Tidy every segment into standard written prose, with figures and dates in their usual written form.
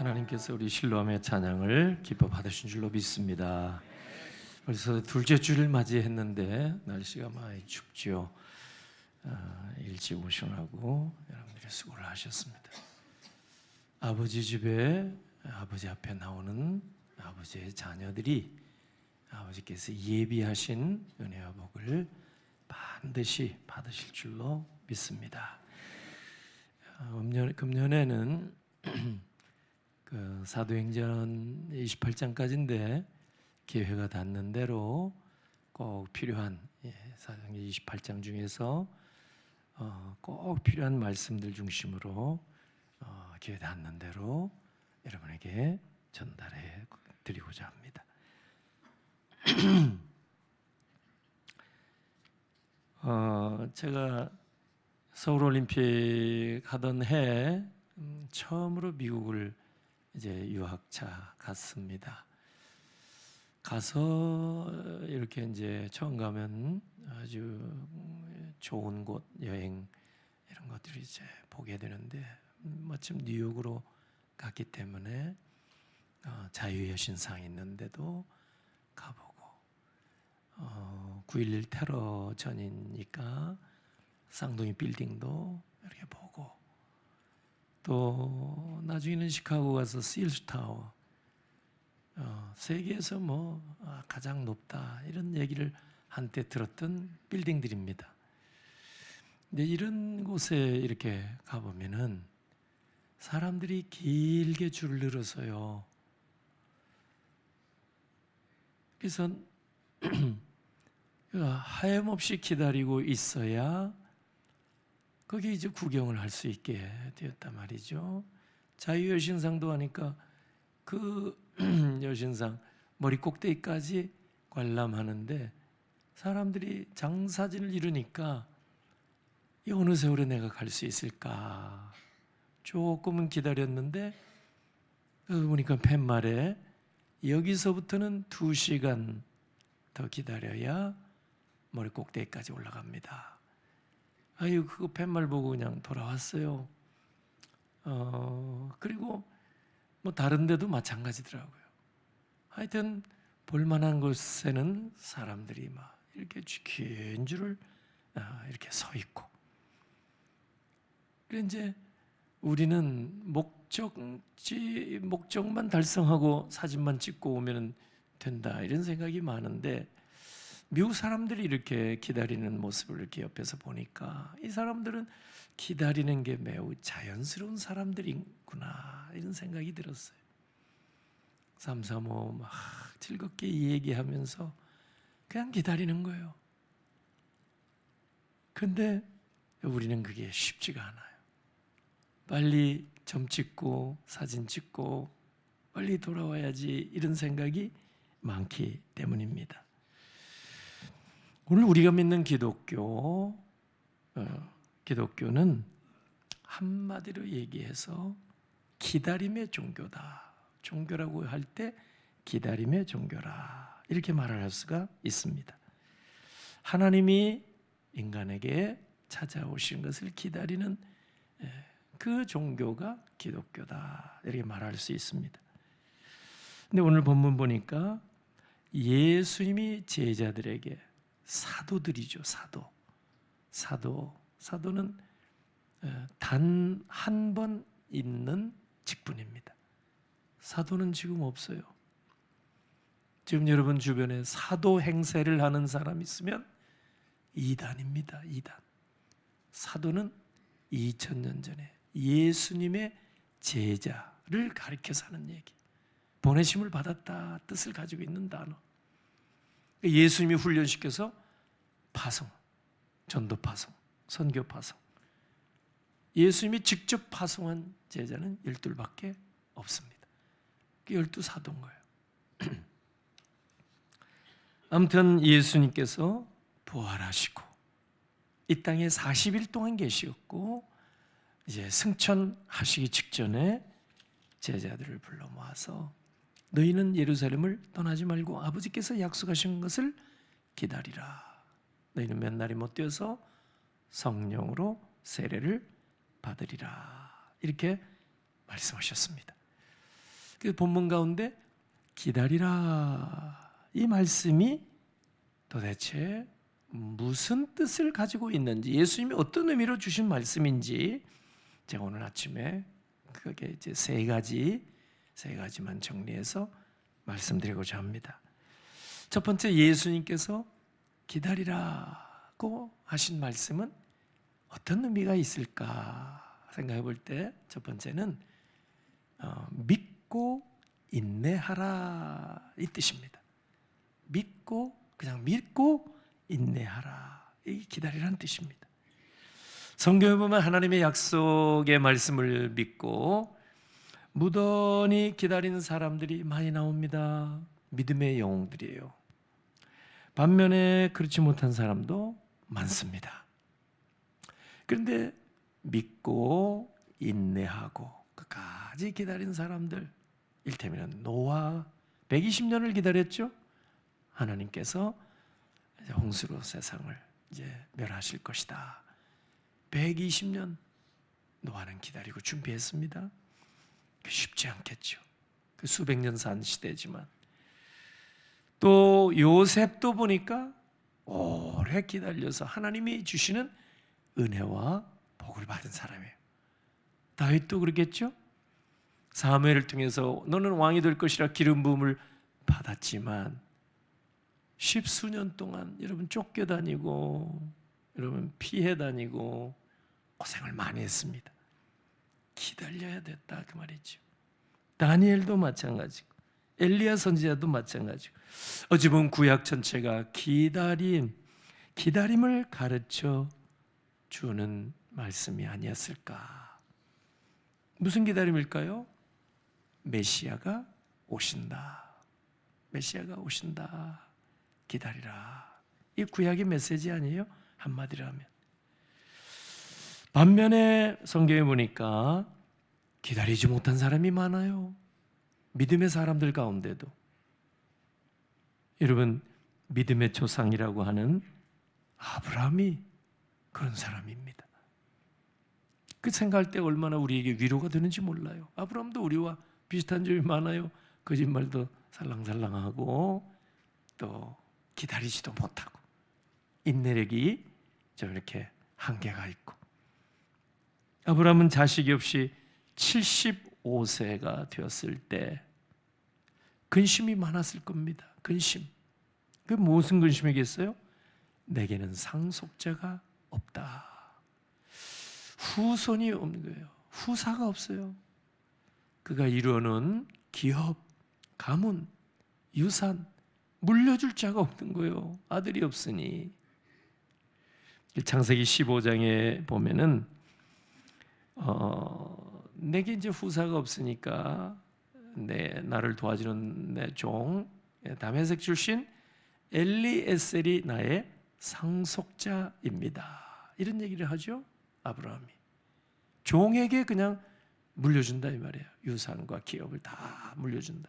하나님께서 우리 실로암의 찬양을 기뻐 받으신 줄로 믿습니다. 벌써 둘째 주를 맞이했는데 날씨가 많이 춥죠. 일찍 오셔가고 여러분들이 수고를 하셨습니다. 아버지 집에 아버지 앞에 나오는 아버지의 자녀들이 아버지께서 예비하신 은혜와 복을 반드시 받으실 줄로 믿습니다. 금년에는 그 사도행전 28장까지인데 기회가 닿는 대로 꼭 필요한 사도행전 28장 중에서 꼭 필요한 말씀들 중심으로 기회 닿는 대로 여러분에게 전달해 드리고자 합니다. 제가 서울올림픽 하던 해 처음으로 미국을 이제 유학차 갔습니다. 가서 이렇게 이제 처음 가면 아주 좋은 곳 여행 이런 것들을 이제 보게 되는데 마침 뉴욕으로 갔기 때문에 자유의 여신상 있는데도 가보고 9.11 테러 전이니까 쌍둥이 빌딩도 이렇게 보고 또 나중에는 시카고 가서 실스 타워 세계에서 가장 높다 이런 얘기를 한때 들었던 빌딩들입니다. 근데 이런 곳에 이렇게 가보면은 사람들이 길게 줄을 늘어서요. 그래서 하염없이 기다리고 있어야 거기 이제 구경을 할 수 있게 되었단 말이죠. 자유여신상도 하니까 그 여신상 머리 꼭대기까지 관람하는데 사람들이 장사진을 이루니까 이 어느 세월에 내가 갈 수 있을까 조금은 기다렸는데 보니까 팻말에 여기서부터는 2시간 더 기다려야 머리 꼭대기까지 올라갑니다. 아유, 그거 팻말 보고 그냥 돌아왔어요. 그리고 다른 데도 마찬가지더라고요. 하여튼 볼만한 곳에는 사람들이 막 이렇게 긴 줄을 이렇게 서 있고. 그래 이제 우리는 목적만 달성하고 사진만 찍고 오면 된다 이런 생각이 많은데 미국 사람들이 이렇게 기다리는 모습을 이렇게 옆에서 보니까 이 사람들은 기다리는 게 매우 자연스러운 사람들이구나 이런 생각이 들었어요. 삼삼오오 막 즐겁게 얘기하면서 그냥 기다리는 거예요. 근데 우리는 그게 쉽지가 않아요. 빨리 점 찍고 사진 찍고 빨리 돌아와야지 이런 생각이 많기 때문입니다. 오늘 우리가 믿는 기독교는 한마디로 얘기해서 기다림의 종교다. 종교라고 할 때 기다림의 종교라 이렇게 말을 할 수가 있습니다. 하나님이 인간에게 찾아오신 것을 기다리는 그 종교가 기독교다 이렇게 말할 수 있습니다. 근데 오늘 본문 보니까 예수님이 제자들에게 사도들이죠. 사도는 단 한 번 있는 직분입니다. 사도는 지금 없어요. 지금 여러분 주변에 사도 행세를 하는 사람 있으면 이단입니다. 이단. 사도는 2000년 전에 예수님의 제자를 가리켜서 하는 얘기. 보내심을 받았다 뜻을 가지고 있는 단어. 예수님이 훈련시켜서 파송, 전도 파송, 선교 파송. 예수님이 직접 파송한 제자는 12밖에 없습니다. 그 12사도인 거예요. 아무튼 예수님께서 부활하시고 이 땅에 40일 동안 계시었고 이제 승천하시기 직전에 제자들을 불러 모아서 너희는 예루살렘을 떠나지 말고 아버지께서 약속하신 것을 기다리라. 너희는 몇 날이 못 되어서 성령으로 세례를 받으리라. 이렇게 말씀하셨습니다. 그 본문 가운데 기다리라, 이 말씀이 도대체 무슨 뜻을 가지고 있는지, 예수님이 어떤 의미로 주신 말씀인지 제가 오늘 아침에 그게 이제 세 가지만 정리해서 말씀드리고자 합니다. 첫 번째, 예수님께서 기다리라고 하신 말씀은 어떤 의미가 있을까 생각해 볼 때 첫 번째는 믿고 인내하라, 이 뜻입니다. 그냥 믿고 인내하라, 이 기다리라는 뜻입니다. 성경에 보면 하나님의 약속의 말씀을 믿고 무던히 기다리는 사람들이 많이 나옵니다. 믿음의 영웅들이에요. 반면에 그렇지 못한 사람도 많습니다. 그런데 믿고 인내하고 끝까지 기다린 사람들, 일테면 노아 120년을 기다렸죠. 하나님께서 홍수로 세상을 이제 멸하실 것이다. 120년 노아는 기다리고 준비했습니다. 쉽지 않겠죠. 그 수백 년 산 시대지만, 또 요셉도 보니까 오래 기다려서 하나님이 주시는 은혜와 복을 받은 사람이에요. 다윗도 그렇겠죠. 사무엘을 통해서 너는 왕이 될 것이라 기름 부음을 받았지만 십수년 동안 여러분 쫓겨다니고 여러분 피해 다니고 고생을 많이 했습니다. 기다려야 됐다, 그 말이죠. 다니엘도 마찬가지고 엘리야 선지자도 마찬가지고, 어찌 보면 구약 전체가 기다림을 가르쳐 주는 말씀이 아니었을까. 무슨 기다림일까요? 메시아가 오신다. 메시아가 오신다. 기다리라. 이 구약의 메시지 아니에요? 한마디로 하면. 반면에 성경에 보니까 기다리지 못한 사람이 많아요. 믿음의 사람들 가운데도. 여러분, 믿음의 조상이라고 하는 아브라함이 그런 사람입니다. 그 생각할 때 얼마나 우리에게 위로가 되는지 몰라요. 아브라함도 우리와 비슷한 점이 많아요. 거짓말도 살랑살랑하고 또 기다리지도 못하고 인내력이 좀 이렇게 한계가 있고, 아브라함은 자식이 없이 75세가 되었을 때 근심이 많았을 겁니다. 근심. 그 무슨 근심이겠어요? 내게는 상속자가 없다. 후손이 없는 거예요. 후사가 없어요. 그가 이루어놓은 기업, 가문, 유산 물려줄 자가 없는 거예요. 아들이 없으니. 창세기 15장에 보면은 내게 이제 후사가 없으니까 나를 도와주는 내 종 다메섹 출신 엘리에셀이 나의 상속자입니다. 이런 얘기를 하죠. 아브라함이 종에게 그냥 물려준다 이 말이에요. 유산과 기업을 다 물려준다.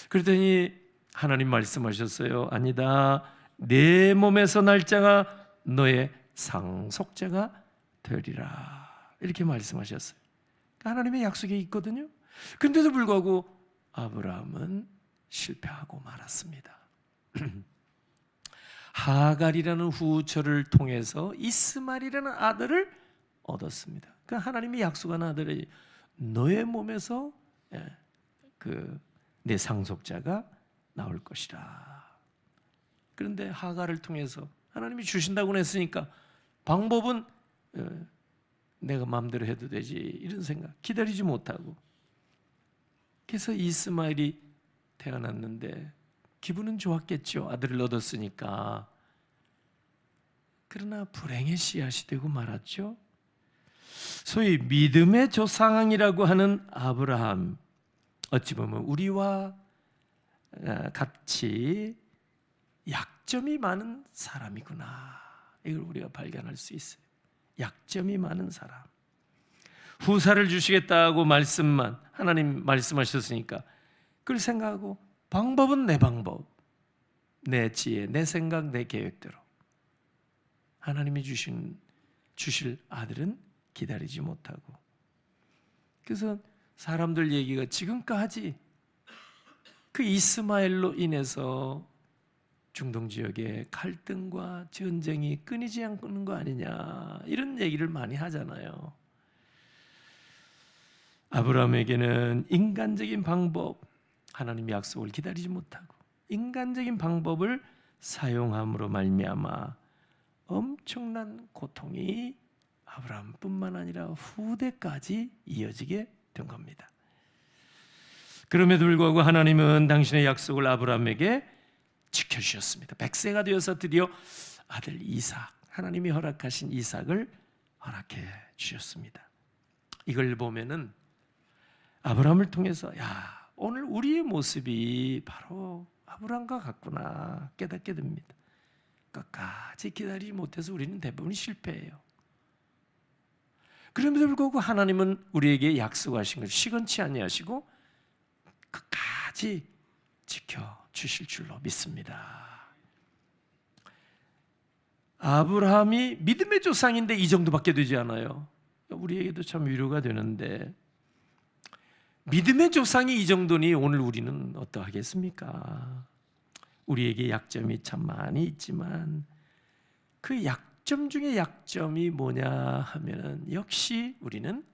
그랬더니 하나님 말씀하셨어요. 아니다. 내 몸에서 날 자가 너의 상속자가 되리라. 이렇게 말씀하셨어요. 하나님의 약속이 있거든요. 그런데도 불구하고 아브라함은 실패하고 말았습니다. 하갈이라는 후처를 통해서 이스마엘이라는 아들을 얻었습니다. 그 하나님이 약속한 아들이 너의 몸에서 내 상속자가 나올 것이라. 그런데 하갈을 통해서 하나님이 주신다고 했으니까 방법은 내가 마음대로 해도 되지 이런 생각, 기다리지 못하고, 그래서 이스마엘이 태어났는데 기분은 좋았겠죠. 아들을 얻었으니까. 그러나 불행의 씨앗이 되고 말았죠. 소위 믿음의 조상이라고 하는 아브라함, 어찌 보면 우리와 같이 약점이 많은 사람이구나. 이걸 우리가 발견할 수 있어요. 약점이 많은 사람. 후사를 주시겠다고 하나님 말씀하셨으니까 그걸 생각하고 방법은 내 방법, 내 지혜, 내 생각, 내 계획대로 하나님이 주실 아들은 기다리지 못하고, 그래서 사람들 얘기가 지금까지 그 이스마엘로 인해서 중동 지역에 갈등과 전쟁이 끊이지 않는 거 아니냐, 이런 얘기를 많이 하잖아요. 아브라함에게는 인간적인 방법, 하나님의 약속을 기다리지 못하고 인간적인 방법을 사용함으로 말미암아 엄청난 고통이 아브라함뿐만 아니라 후대까지 이어지게 된 겁니다. 그럼에도 불구하고 하나님은 당신의 약속을 아브라함에게 지켜주셨습니다. 100세가 되어서 드디어 아들 이삭, 하나님이 허락하신 이삭을 허락해 주셨습니다. 이걸 보면은 아브라함을 통해서 야, 오늘 우리의 모습이 바로 아브라함과 같구나 깨닫게 됩니다. 끝까지 기다리지 못해서 우리는 대부분 실패해요. 그럼에도 불구하고 하나님은 우리에게 약속하신 것을 시건치 아니하시고 끝까지 지켜주실 줄로 믿습니다. 아브라함이 믿음의 조상인데 이 정도밖에 되지 않아요. 우리에게도 참 위로가 되는데, 믿음의 조상이 이 정도니 오늘 우리는 어떠하겠습니까? 우리에게 약점이 참 많이 있지만 그 약점 중에 약점이 뭐냐 하면은 역시 우리는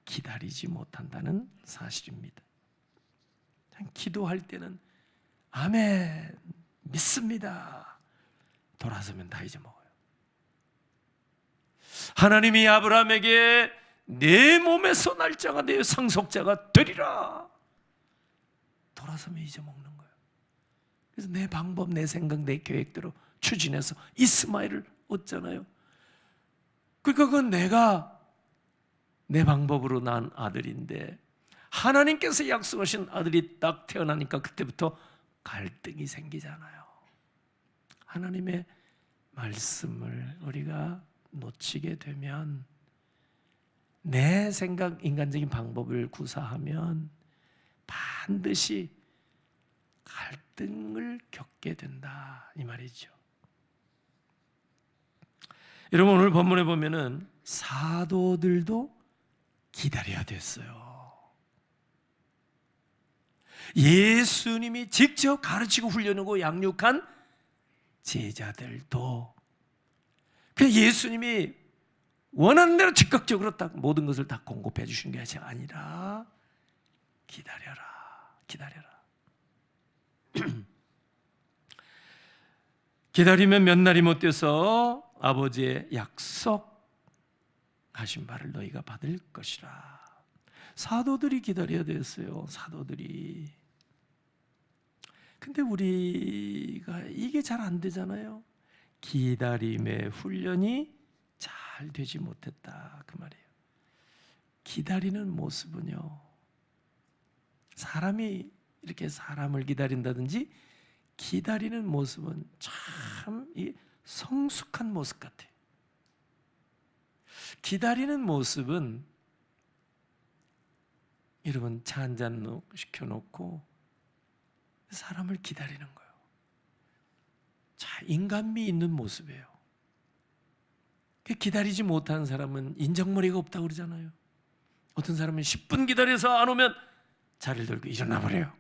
기다리지 못한다는 사실입니다. 기도할 때는 아멘, 믿습니다. 돌아서면 다 잊어먹어요. 하나님이 아브라함에게 내 몸에서 날짜가 내 상속자가 되리라, 돌아서면 잊어먹는 거예요. 그래서 내 방법, 내 생각, 내 계획대로 추진해서 이스마엘을 얻잖아요. 그러니까 그건 내가 내 방법으로 낳은 아들인데 하나님께서 약속하신 아들이 딱 태어나니까 그때부터 갈등이 생기잖아요. 하나님의 말씀을 우리가 놓치게 되면, 내 생각, 인간적인 방법을 구사하면 반드시 갈등을 겪게 된다, 이 말이죠. 여러분, 오늘 본문에 보면은 사도들도 기다려야 됐어요. 예수님이 직접 가르치고 훈련하고 양육한 제자들도 그냥 예수님이 원하는 대로 즉각적으로 딱 모든 것을 다 공급해 주시는 것이 아니라 기다려라, 기다려라. 기다리면 몇 날이 못 돼서 아버지의 약속하신 바를 너희가 받을 것이라. 사도들이 기다려야 됐어요. 사도들이. 근데 우리가 이게 잘 안 되잖아요. 기다림의 훈련이 잘 되지 못했다, 그 말이에요. 기다리는 모습은요, 사람이 이렇게 사람을 기다린다든지 기다리는 모습은 참 성숙한 모습 같아요. 기다리는 모습은 여러분 차 한 잔 시켜놓고 사람을 기다리는 거예요. 자, 인간미 있는 모습이에요. 기다리지 못하는 사람은 인정머리가 없다고 그러잖아요. 어떤 사람은 10분 기다려서 안 오면 자리를 들고 일어나 버려요.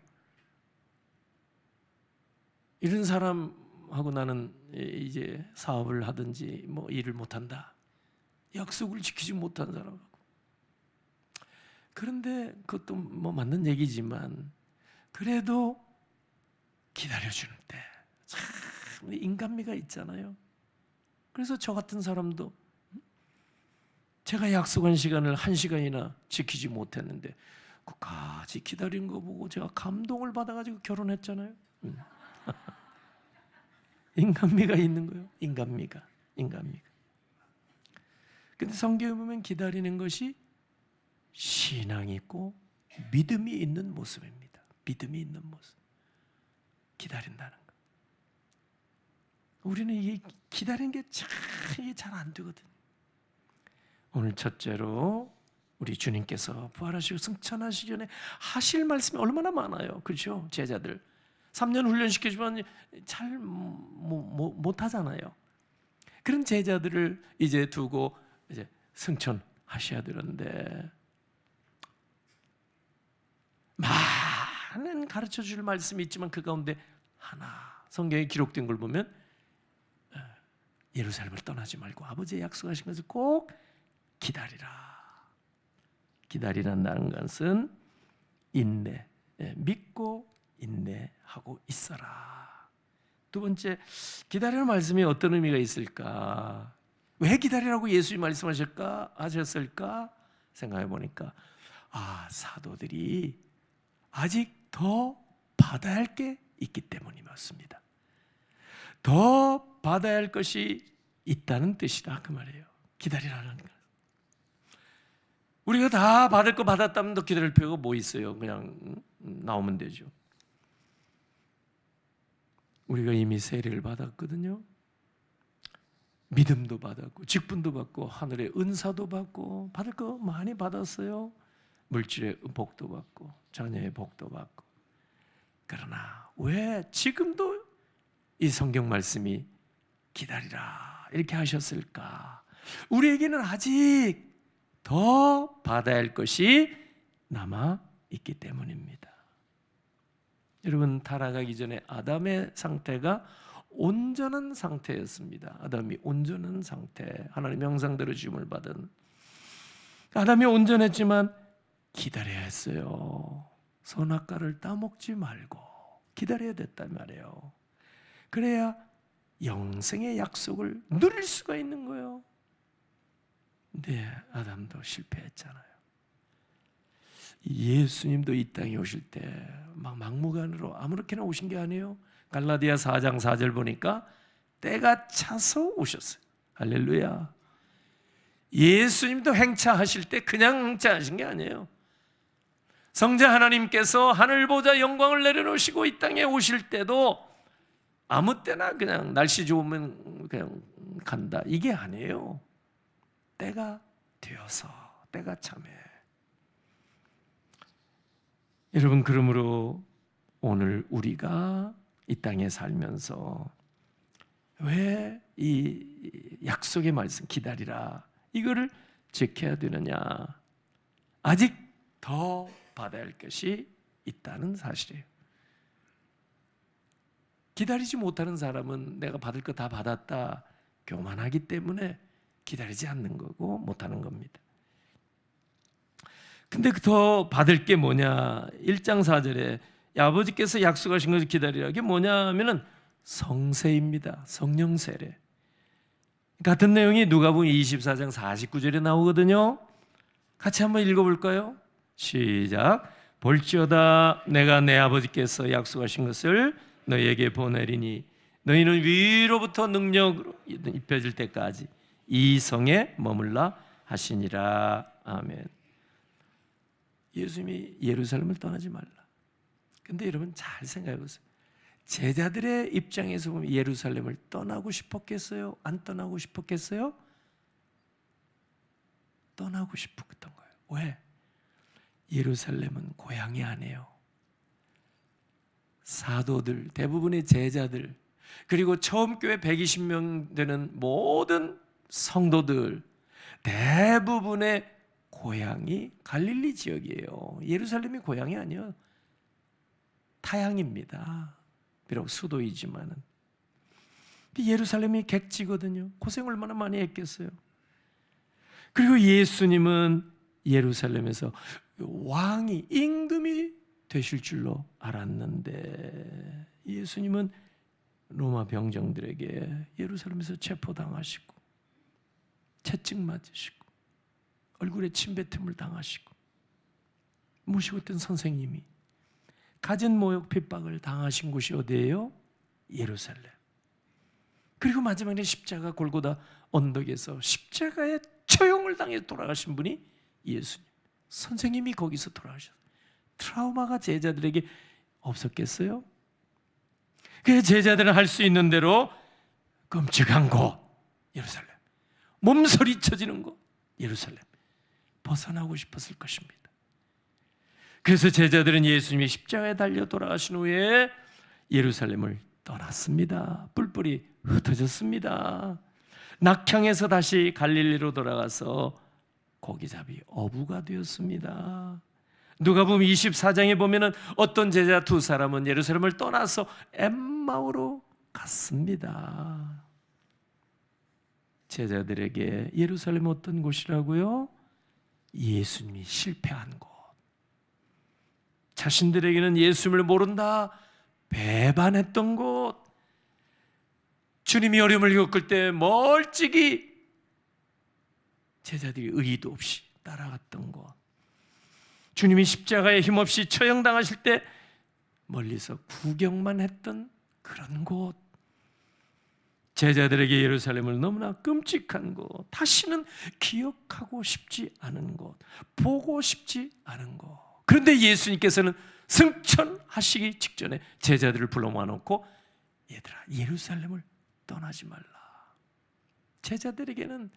이런 사람하고 나는 이제 사업을 하든지 뭐 일을 못한다. 약속을 지키지 못한 사람하고. 그런데 그것도 뭐 맞는 얘기지만 그래도 기다려주는 때 참 인간미가 있잖아요. 그래서 저 같은 사람도 제가 약속한 시간을 1시간이나 지키지 못했는데 끝까지 기다린 거 보고 제가 감동을 받아가지고 결혼했잖아요. 인간미가 있는 거예요. 인간미가. 근데 성경에 보면 기다리는 것이 신앙이 있고 믿음이 있는 모습입니다. 믿음이 있는 모습. 기다린다는 거. 우리는 이게 기다리는 게 잘 안 되거든요. 오늘 첫째로 우리 주님께서 부활하시고 승천하시기 전에 하실 말씀이 얼마나 많아요. 그렇죠? 제자들 3년 훈련시켜주면 잘 못하잖아요. 그런 제자들을 이제 두고 이제 승천하셔야 되는데 많은 가르쳐 줄 말씀이 있지만 그 가운데 하나, 성경에 기록된 걸 보면 예루살렘을 떠나지 말고 아버지의 약속하신 것을 꼭 기다리라. 기다리란다는 것은 인내, 믿고 인내하고 있어라. 두 번째, 기다리는 말씀이 어떤 의미가 있을까? 왜 기다리라고 예수님 하셨을까? 생각해 보니까 사도들이 아직 더 받아야 할 게 있기 때문이었습니다. 더 받아야 할 것이 있다는 뜻이다 그 말이에요. 기다리라는 거. 우리가 다 받을 거 받았다면 더 기다릴 필요가 뭐 있어요? 그냥 나오면 되죠. 우리가 이미 세례를 받았거든요. 믿음도 받았고 직분도 받고 하늘의 은사도 받고 받을 거 많이 받았어요. 물질의 복도 받고 자녀의 복도 받고. 그러나 왜 지금도 이 성경 말씀이 기다리라 이렇게 하셨을까? 우리에게는 아직 더 받아야 할 것이 남아 있기 때문입니다. 여러분, 타락하기 전에 아담의 상태가 온전한 상태였습니다. 아담이 온전한 상태, 하나님의 형상대로 지음을 받은 아담이 온전했지만 기다려야 했어요. 선악과를 따먹지 말고 기다려야 됐단 말이에요. 그래야 영생의 약속을 누릴 수가 있는 거예요. 근데 아담도 실패했잖아요. 예수님도 이 땅에 오실 때 막 막무가내로 아무렇게나 오신 게 아니에요. 갈라디아 4장 4절 보니까 때가 차서 오셨어요. 할렐루야. 예수님도 행차하실 때 그냥 행차하신 게 아니에요. 성자 하나님께서 하늘 보좌 영광을 내려놓으시고 이 땅에 오실 때도 아무 때나 그냥 날씨 좋으면 그냥 간다 이게 아니에요. 때가 되어서, 때가 참해. 여러분, 그러므로 오늘 우리가 이 땅에 살면서 왜 이 약속의 말씀 기다리라 이거를 지켜야 되느냐? 아직 더 받아야 할 것이 있다는 사실이에요. 기다리지 못하는 사람은 내가 받을 거 다 받았다 교만하기 때문에 기다리지 않는 거고 못하는 겁니다. 근데 더 받을 게 뭐냐? 1장 4절에 아버지께서 약속하신 것을 기다리라. 이게 뭐냐 하면은 성세입니다. 성령 세례. 같은 내용이 누가복음 24장 49절에 나오거든요. 같이 한번 읽어볼까요? 시작. 볼지어다 내가 내 아버지께서 약속하신 것을 너희에게 보내리니 너희는 위로부터 능력으로 입혀질 때까지 이 성에 머물라 하시니라. 아멘. 예수님이 예루살렘을 떠나지 말라. 근데 여러분 잘 생각해 보세요. 제자들의 입장에서 보면 예루살렘을 떠나고 싶었겠어요? 안 떠나고 싶었겠어요? 떠나고 싶었던 거예요. 왜? 예루살렘은 고향이 아니에요. 사도들, 대부분의 제자들, 그리고 처음 교회 120명 되는 모든 성도들 대부분의 고향이 갈릴리 지역이에요. 예루살렘이 고향이 아니에요. 타향입니다. 비록 수도이지만은. 예루살렘이 객지거든요. 고생 얼마나 많이 했겠어요. 그리고 예수님은 예루살렘에서 왕이 임금이 되실 줄로 알았는데 예수님은 로마 병정들에게 예루살렘에서 체포당하시고 채찍 맞으시고 얼굴에 침뱉음을 당하시고 모시고 있던 선생님이 가진 모욕 핍박을 당하신 곳이 어디예요? 예루살렘. 그리고 마지막에 십자가 골고다 언덕에서 십자가에 처형을 당해 돌아가신 분이 예수님. 선생님이 거기서 돌아가셨어요. 트라우마가 제자들에게 없었겠어요? 그래서 제자들은 할 수 있는 대로 끔찍한 곳 예루살렘, 몸서리 쳐지는 곳 예루살렘 벗어나고 싶었을 것입니다. 그래서 제자들은 예수님이 십자가에 달려 돌아가신 후에 예루살렘을 떠났습니다. 뿔뿔이 흩어졌습니다. 낙향에서 다시 갈릴리로 돌아가서 고기잡이 어부가 되었습니다. 누가복음 24장에 보면은 어떤 제자 두 사람은 예루살렘을 떠나서 엠마오로 갔습니다. 제자들에게 예루살렘 어떤 곳이라고요? 예수님이 실패한 곳. 자신들에게는 예수님을 모른다 배반했던 곳. 주님이 어려움을 겪을 때 멀찍이 제자들이 의의도 없이 따라갔던 곳. 주님이 십자가에 힘없이 처형당하실 때 멀리서 구경만 했던 그런 곳. 제자들에게 예루살렘을 너무나 끔찍한 곳, 다시는 기억하고 싶지 않은 곳, 보고 싶지 않은 곳. 그런데 예수님께서는 승천하시기 직전에 제자들을 불러 모아놓고 얘들아 예루살렘을 떠나지 말라. 제자들에게는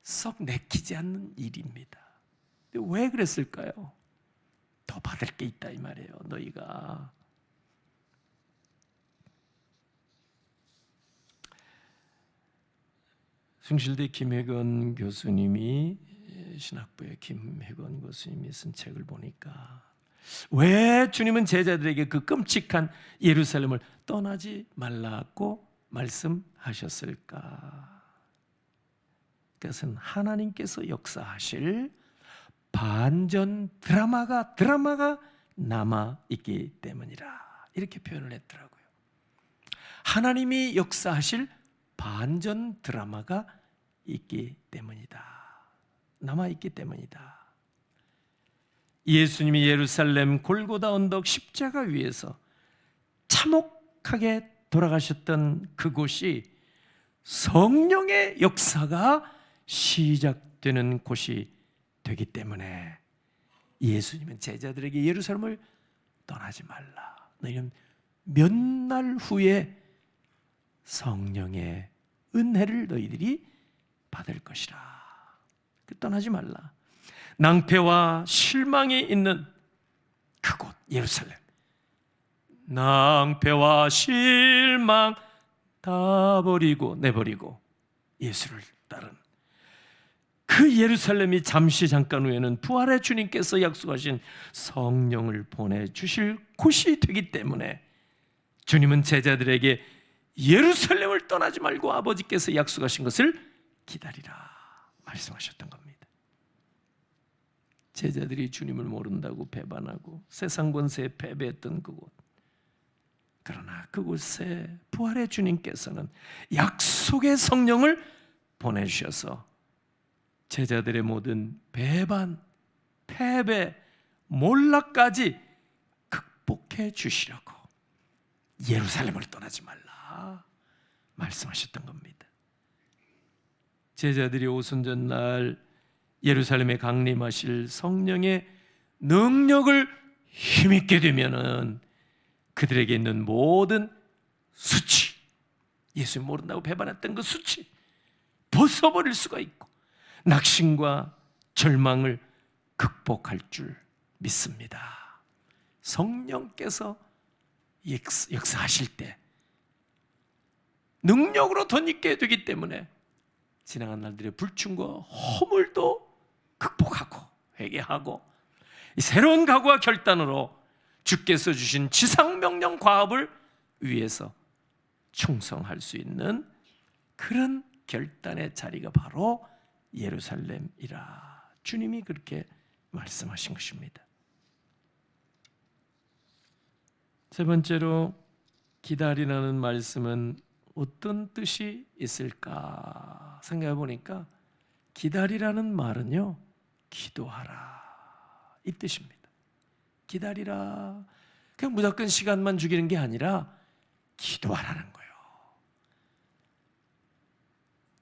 썩 내키지 않는 일입니다. 왜 그랬을까요? 더 받을 게 있다 이 말이에요. 너희가 숭실대 김혜건 교수님이 신학부의 김혜건 교수님이 쓴 책을 보니까 왜 주님은 제자들에게 그 끔찍한 예루살렘을 떠나지 말라고 말씀하셨을까? 그것은 하나님께서 역사하실 반전 드라마가 남아있기 때문이라 이렇게 표현을 했더라고요. 하나님이 역사하실 반전 드라마가 있기 때문이다. 남아있기 때문이다. 예수님이 예루살렘 골고다 언덕 십자가 위에서 참혹하게 돌아가셨던 그곳이 성령의 역사가 시작되는 곳이 되기 때문에 예수님은 제자들에게 예루살렘을 떠나지 말라. 너희는 몇 날 후에 성령의 은혜를 너희들이 받을 것이라. 떠나지 말라. 낭패와 실망이 있는 그곳 예루살렘. 낭패와 실망 다 버리고 내버리고 예수를 따른 그 예루살렘이 잠깐 후에는 부활의 주님께서 약속하신 성령을 보내주실 곳이 되기 때문에 주님은 제자들에게 예루살렘을 떠나지 말고 아버지께서 약속하신 것을 기다리라 말씀하셨던 겁니다. 제자들이 주님을 모른다고 배반하고 세상 권세에 패배했던 그곳, 그러나 그곳에 부활의 주님께서는 약속의 성령을 보내주셔서 제자들의 모든 배반, 패배, 몰락까지 극복해 주시려고 예루살렘을 떠나지 말라 말씀하셨던 겁니다. 제자들이 오순절날 예루살렘에 강림하실 성령의 능력을 힘있게 되면은 그들에게 있는 모든 수치, 예수님 모른다고 배반했던 그 수치 벗어버릴 수가 있고 낙심과 절망을 극복할 줄 믿습니다. 성령께서 역사하실 때 능력으로 덧입게 되기 때문에 지나간 날들의 불충과 허물도 극복하고 회개하고 새로운 각오와 결단으로 주께서 주신 지상명령 과업을 위해서 충성할 수 있는 그런 결단의 자리가 바로 예루살렘이라 주님이 그렇게 말씀하신 것입니다. 세 번째로 기다리라는 말씀은 어떤 뜻이 있을까 생각해 보니까 기다리라는 말은요 기도하라 이 뜻입니다. 기다리라 그냥 무조건 시간만 죽이는 게 아니라 기도하라는 거예요.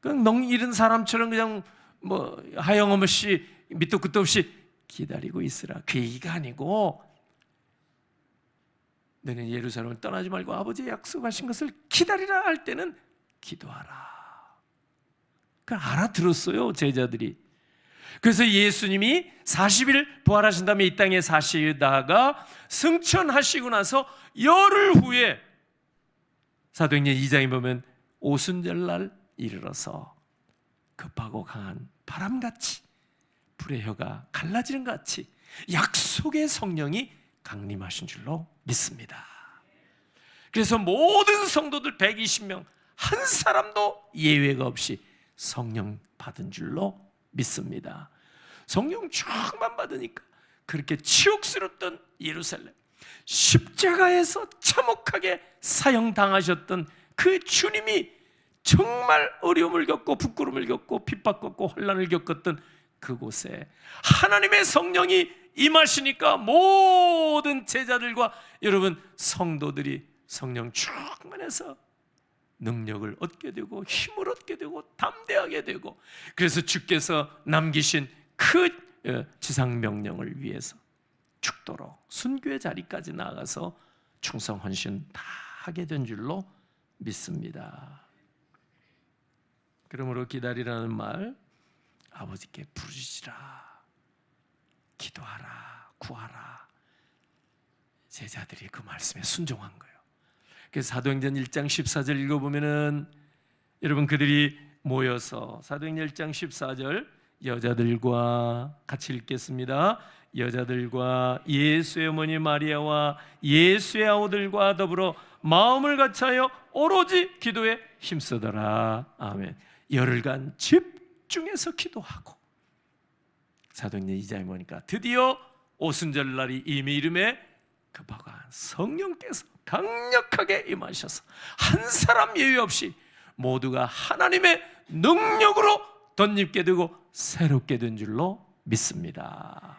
그냥 잃은 사람처럼 그냥 뭐 하영없이 밑도 끝도 없이 기다리고 있으라 그 얘기가 아니고 너는 예루살렘을 떠나지 말고 아버지의 약속하신 것을 기다리라 할 때는 기도하라. 그 알아들었어요 제자들이. 그래서 예수님이 40일 부활하신 다음에 이 땅에 사시다가 승천하시고 나서 열흘 후에 사도행전 2장에 보면 오순절날 이르러서 급하고 강한 바람같이 불의 혀가 갈라지는 것 같이 약속의 성령이 강림하신 줄로 믿습니다. 그래서 모든 성도들 120명 한 사람도 예외가 없이 성령 받은 줄로 믿습니다. 성령 충만 받으니까 그렇게 치욕스럽던 예루살렘, 십자가에서 참혹하게 사형당하셨던 그 주님이 정말 어려움을 겪고 부끄러움을 겪고 핍박받고 혼란을 겪었던 그곳에 하나님의 성령이 임하시니까 모든 제자들과 여러분 성도들이 성령 충만해서 능력을 얻게 되고 힘을 얻게 되고 담대하게 되고, 그래서 주께서 남기신 그 지상 명령을 위해서 죽도록 순교의 자리까지 나아가서 충성 헌신 다 하게 된 줄로 믿습니다. 그러므로 기다리라는 말, 아버지께 부르짖으라, 기도하라, 구하라. 제자들이 그 말씀에 순종한 거예요. 그래서 사도행전 1장 14절 읽어보면은 여러분 그들이 모여서, 사도행전 1장 14절 여자들과 같이 읽겠습니다. 여자들과 예수의 어머니 마리아와 예수의 아우들과 더불어 마음을 같이하여 오로지 기도에 힘쓰더라. 아멘. 열흘간 집중해서 기도하고, 사도행전 2장에 보니까 드디어 오순절 날이 이미 이름에 급하가 성령께서 강력하게 임하셔서 한 사람 예외 없이 모두가 하나님의 능력으로 덧입게 되고 새롭게 된 줄로 믿습니다.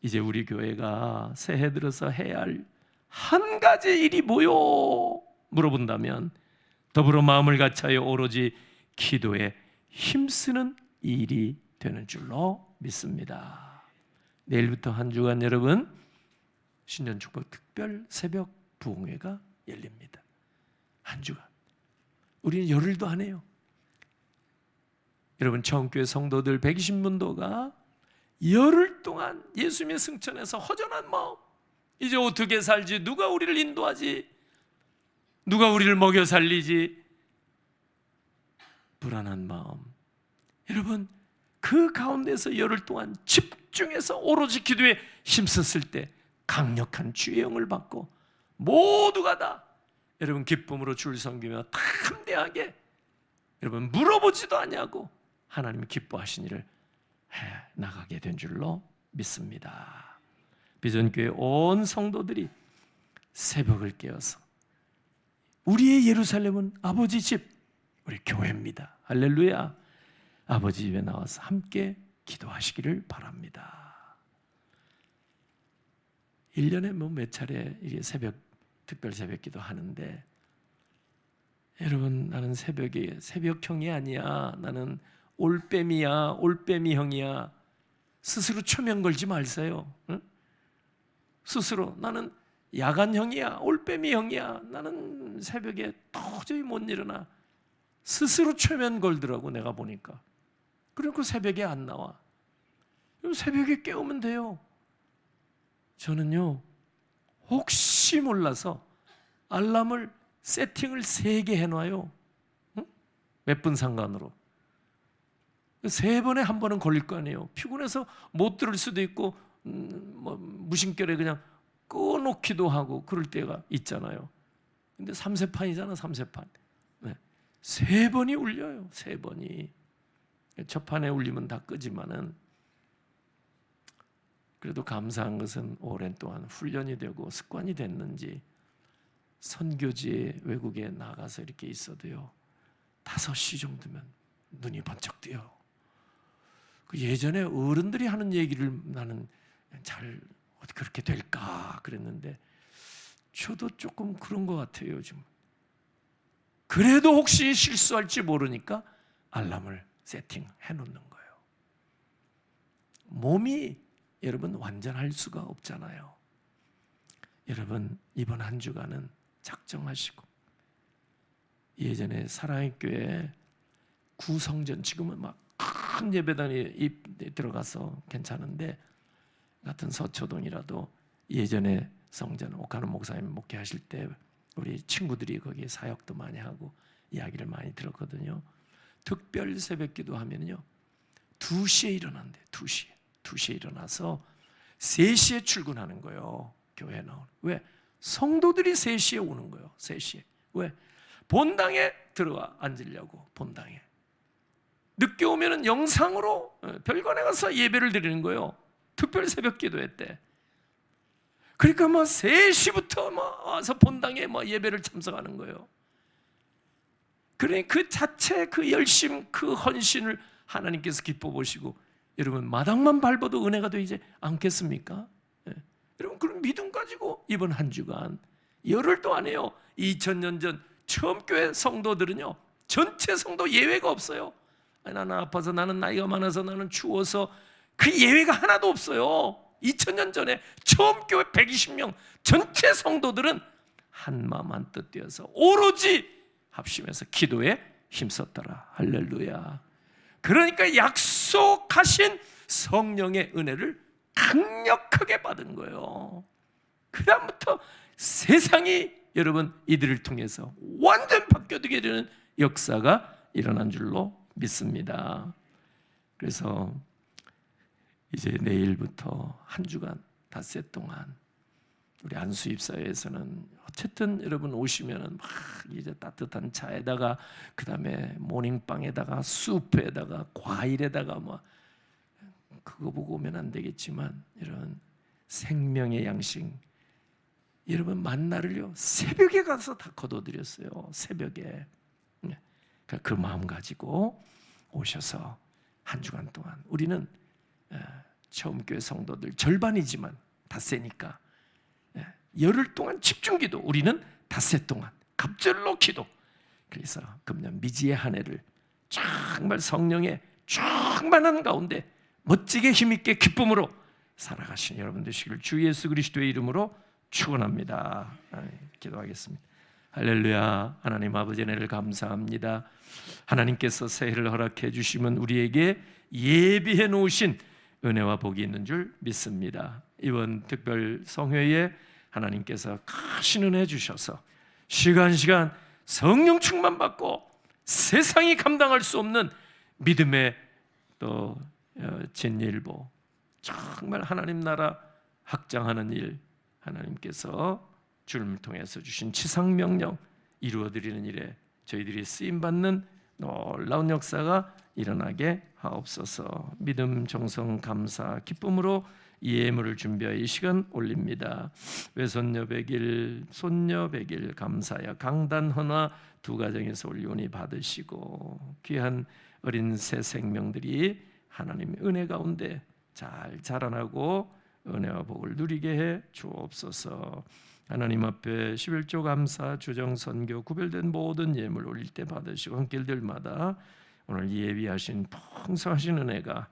이제 우리 교회가 새해 들어서 해야 할 한 가지 일이 뭐요? 물어본다면 더불어 마음을 같이하여 오로지 기도에 힘쓰는 일이 되는 줄로 믿습니다. 내일부터 한 주간 여러분 신년 축복 특별 새벽 부흥회가 열립니다. 한 주간 우리는 열흘도 안 해요. 여러분 청교회 성도들 120문도가 열흘 동안 예수님의 승천에서 허전한 마음, 이제 어떻게 살지, 누가 우리를 인도하지, 누가 우리를 먹여 살리지, 불안한 마음, 여러분 그 가운데서 열흘 동안 집중해서 오로지 기도에 힘썼을 때 강력한 주의 영을 받고 모두가 다 여러분 기쁨으로 주를 섬기며 담대하게 여러분 물어보지도 않냐고 하나님이 기뻐하신 일을 해 나가게 된 줄로 믿습니다. 비전교회 온 성도들이 새벽을 깨어서 우리의 예루살렘은 아버지 집, 우리 교회입니다. 할렐루야. 아버지 집에 나와서 함께 기도하시기를 바랍니다. 1년에 뭐 몇 차례 이게 특별 새벽 기도 하는데, 여러분 나는 새벽형이 아니야, 나는 올빼미야, 올빼미형이야, 스스로 초면 걸지 말세요. 응? 스스로 나는 야간형이야, 올빼미형이야, 나는 새벽에 도저히 못 일어나, 스스로 초면 걸더라고. 내가 보니까. 그러니까 새벽에 안 나와. 새벽에 깨우면 돼요. 저는요 혹시 몰라서 알람을 세팅을 3개 해놔요. 응? 몇 분 상관으로. 3번에 한 번은 걸릴 거 아니에요. 피곤해서 못 들을 수도 있고 뭐 무심결에 그냥 꺼놓기도 하고 그럴 때가 있잖아요. 근데 3세판이잖아. 3세판. 네. 3번이 울려요. 3번이. 첫 판에 울리면 다 끄지만은, 그래도 감사한 것은 오랜 동안 훈련이 되고 습관이 됐는지 선교지에 외국에 나가서 이렇게 있어도요 5시 정도면 눈이 번쩍 뜨요. 그 예전에 어른들이 하는 얘기를 나는 잘 어떻게 그렇게 될까 그랬는데 저도 조금 그런 것 같아요 요즘. 그래도 혹시 실수할지 모르니까 알람을 세팅해 놓는 거예요. 몸이 여러분 완전할 수가 없잖아요. 여러분 이번 한 주간은 작정하시고, 예전에 사랑의 교회 구성전, 지금은 막 큰 예배당에 들어가서 괜찮은데 같은 서초동이라도 예전에 성전 오카노 목사님 목회하실 때 우리 친구들이 거기에 사역도 많이 하고 이야기를 많이 들었거든요. 특별 새벽기도 하면요 2시에 일어난대. 2시에 2시에 일어나서 3시에 출근하는 거예요. 교회 나오는. 왜? 성도들이 3시에 오는 거예요. 3시에. 왜? 본당에 들어가 앉으려고. 본당에. 늦게 오면은 영상으로 별관에 가서 예배를 드리는 거예요. 특별 새벽 기도회 때. 그러니까 3시부터 와서 본당에 예배를 참석하는 거예요. 그러니 그 자체 그 열심, 그 헌신을 하나님께서 기뻐 보시고, 여러분 마당만 밟아도 은혜가 되지 않겠습니까? 예. 여러분 그런 믿음 가지고 이번 한 주간 열흘 동안에요, 2000년 전 처음 교회 성도들은요, 전체 성도 예외가 없어요. 나는 아파서, 나는 나이가 많아서, 나는 추워서, 그 예외가 하나도 없어요. 2000년 전에 처음 교회 120명 전체 성도들은 한 마음 한 뜻 되어서 오로지 합심해서 기도에 힘썼더라. 할렐루야. 그러니까 약속하신 성령의 은혜를 강력하게 받은 거예요. 그 다음부터 세상이 여러분 이들을 통해서 완전 바뀌어지게 되는 역사가 일어난 줄로 믿습니다. 그래서 이제 내일부터 한 주간 닷새 동안 우리 안수입사회에서는 어쨌든 여러분 오시면은 막 이제 따뜻한 차에다가, 그 다음에 모닝빵에다가, 수프에다가, 과일에다가 그거 보고 오면 안 되겠지만, 이런 생명의 양식, 여러분 만나를요 새벽에 가서 다 거둬드렸어요. 새벽에. 그 마음 가지고 오셔서 한 주간 동안 우리는 처음 교회 성도들 절반이지만 닷새니까 열흘 동안 집중기도, 우리는 닷새 동안 갑절로 기도. 그래서 금년 미지의 한 해를 정말 성령의 충만한 가운데 멋지게 힘있게 기쁨으로 살아가신 여러분 되시기를 주 예수 그리스도의 이름으로 축원합니다. 기도하겠습니다. 할렐루야. 하나님 아버지 은혜를 감사합니다. 하나님께서 새해를 허락해 주시면 우리에게 예비해 놓으신 은혜와 복이 있는 줄 믿습니다. 이번 특별 성회에 하나님께서 크신 은혜 주셔서 시간 성령 충만 받고 세상이 감당할 수 없는 믿음의 또 진일보, 정말 하나님 나라 확장하는 일, 하나님께서 주를 통해서 주신 지상명령 이루어드리는 일에 저희들이 쓰임받는 놀라운 역사가 일어나게 하옵소서. 믿음, 정성, 감사, 기쁨으로 이 예물을 준비하여 이 시간 올립니다. 외손녀 100일, 손녀 100일 감사야 강단 헌화 두 가정에서 올리오니 받으시고, 귀한 어린 새 생명들이 하나님의 은혜 가운데 잘 자라나고 은혜와 복을 누리게 해 주옵소서. 하나님 앞에 11조 감사, 주정, 선교, 구별된 모든 예물 올릴 때 받으시고, 한길들마다 오늘 예비하신 풍성하신 은혜가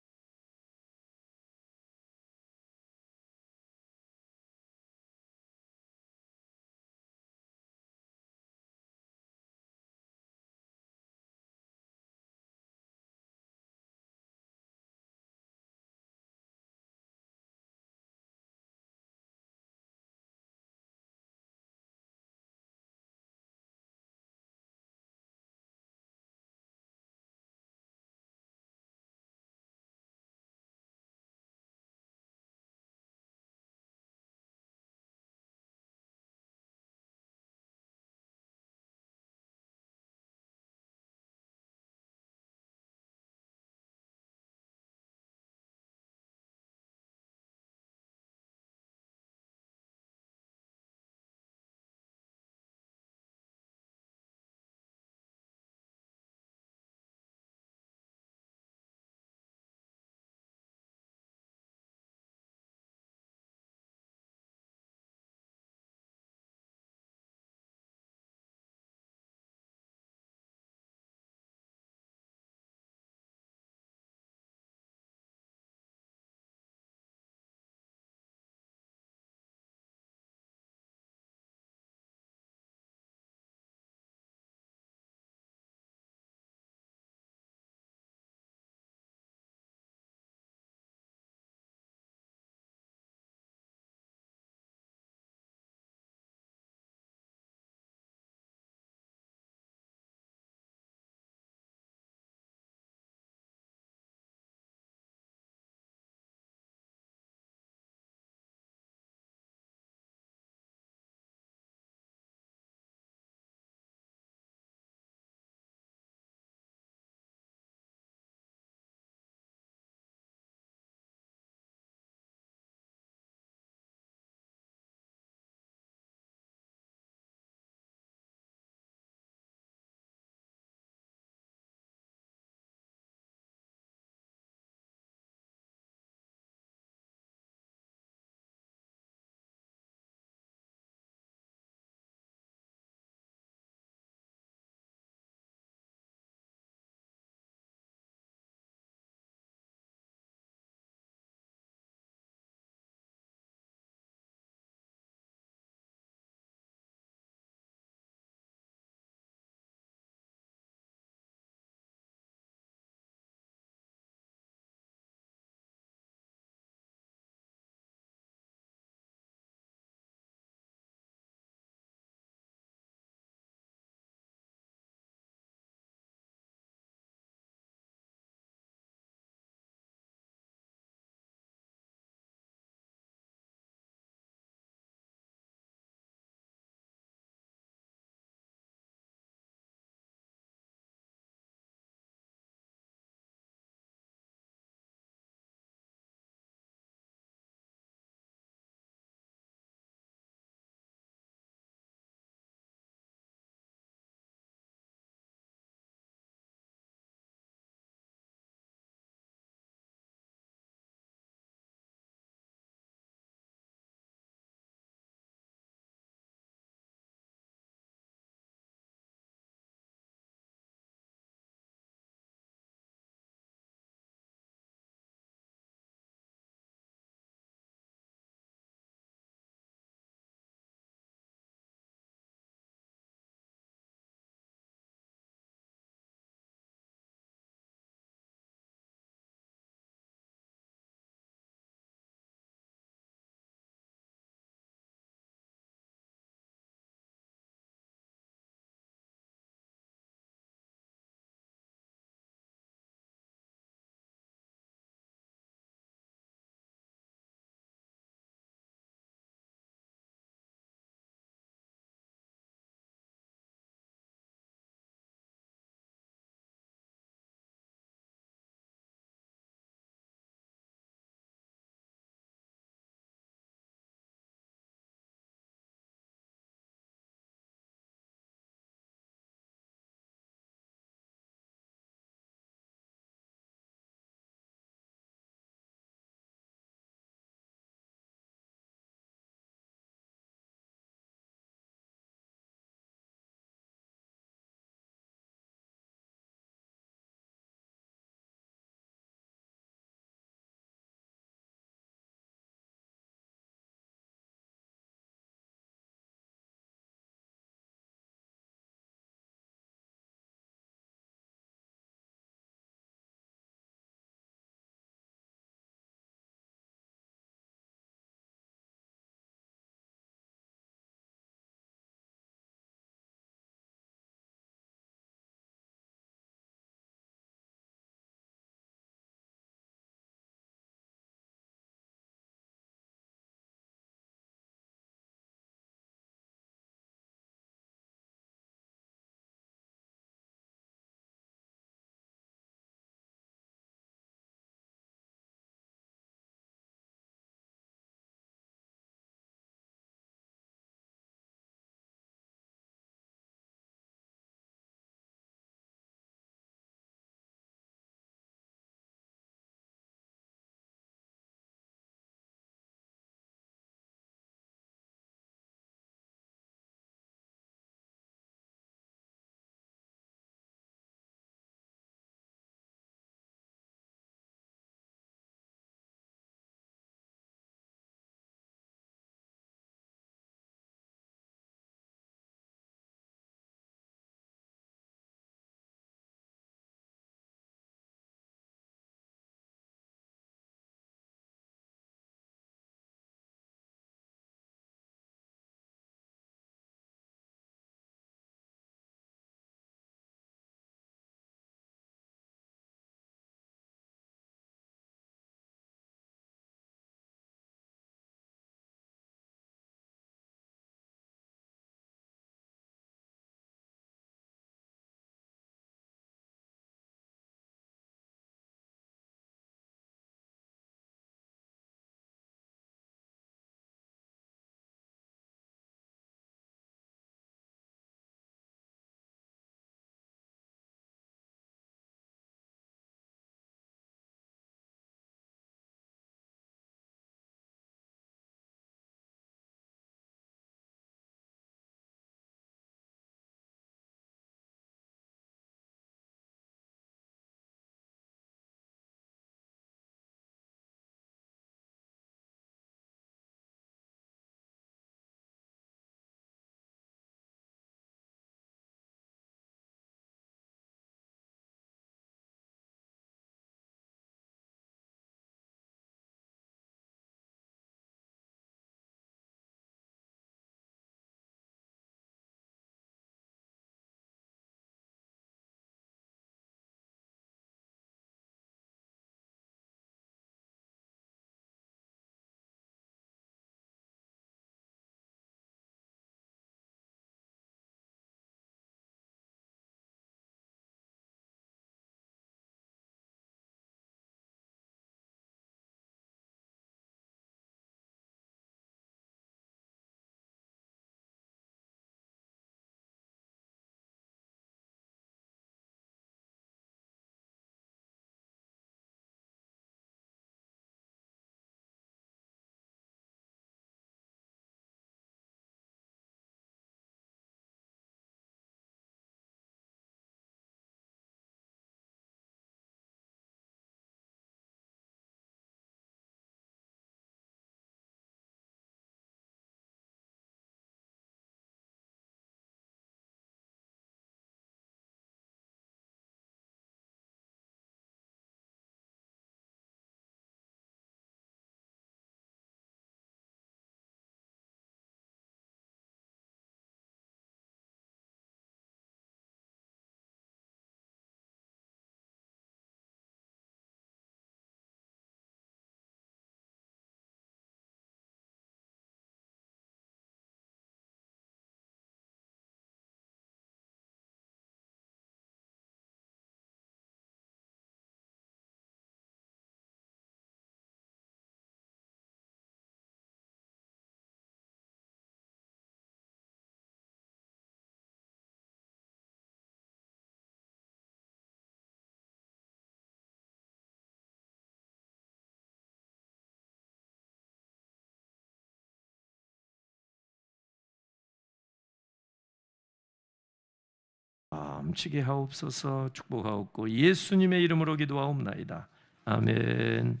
넘치게 하옵소서. 축복하옵고 예수님의 이름으로 기도하옵나이다. 아멘.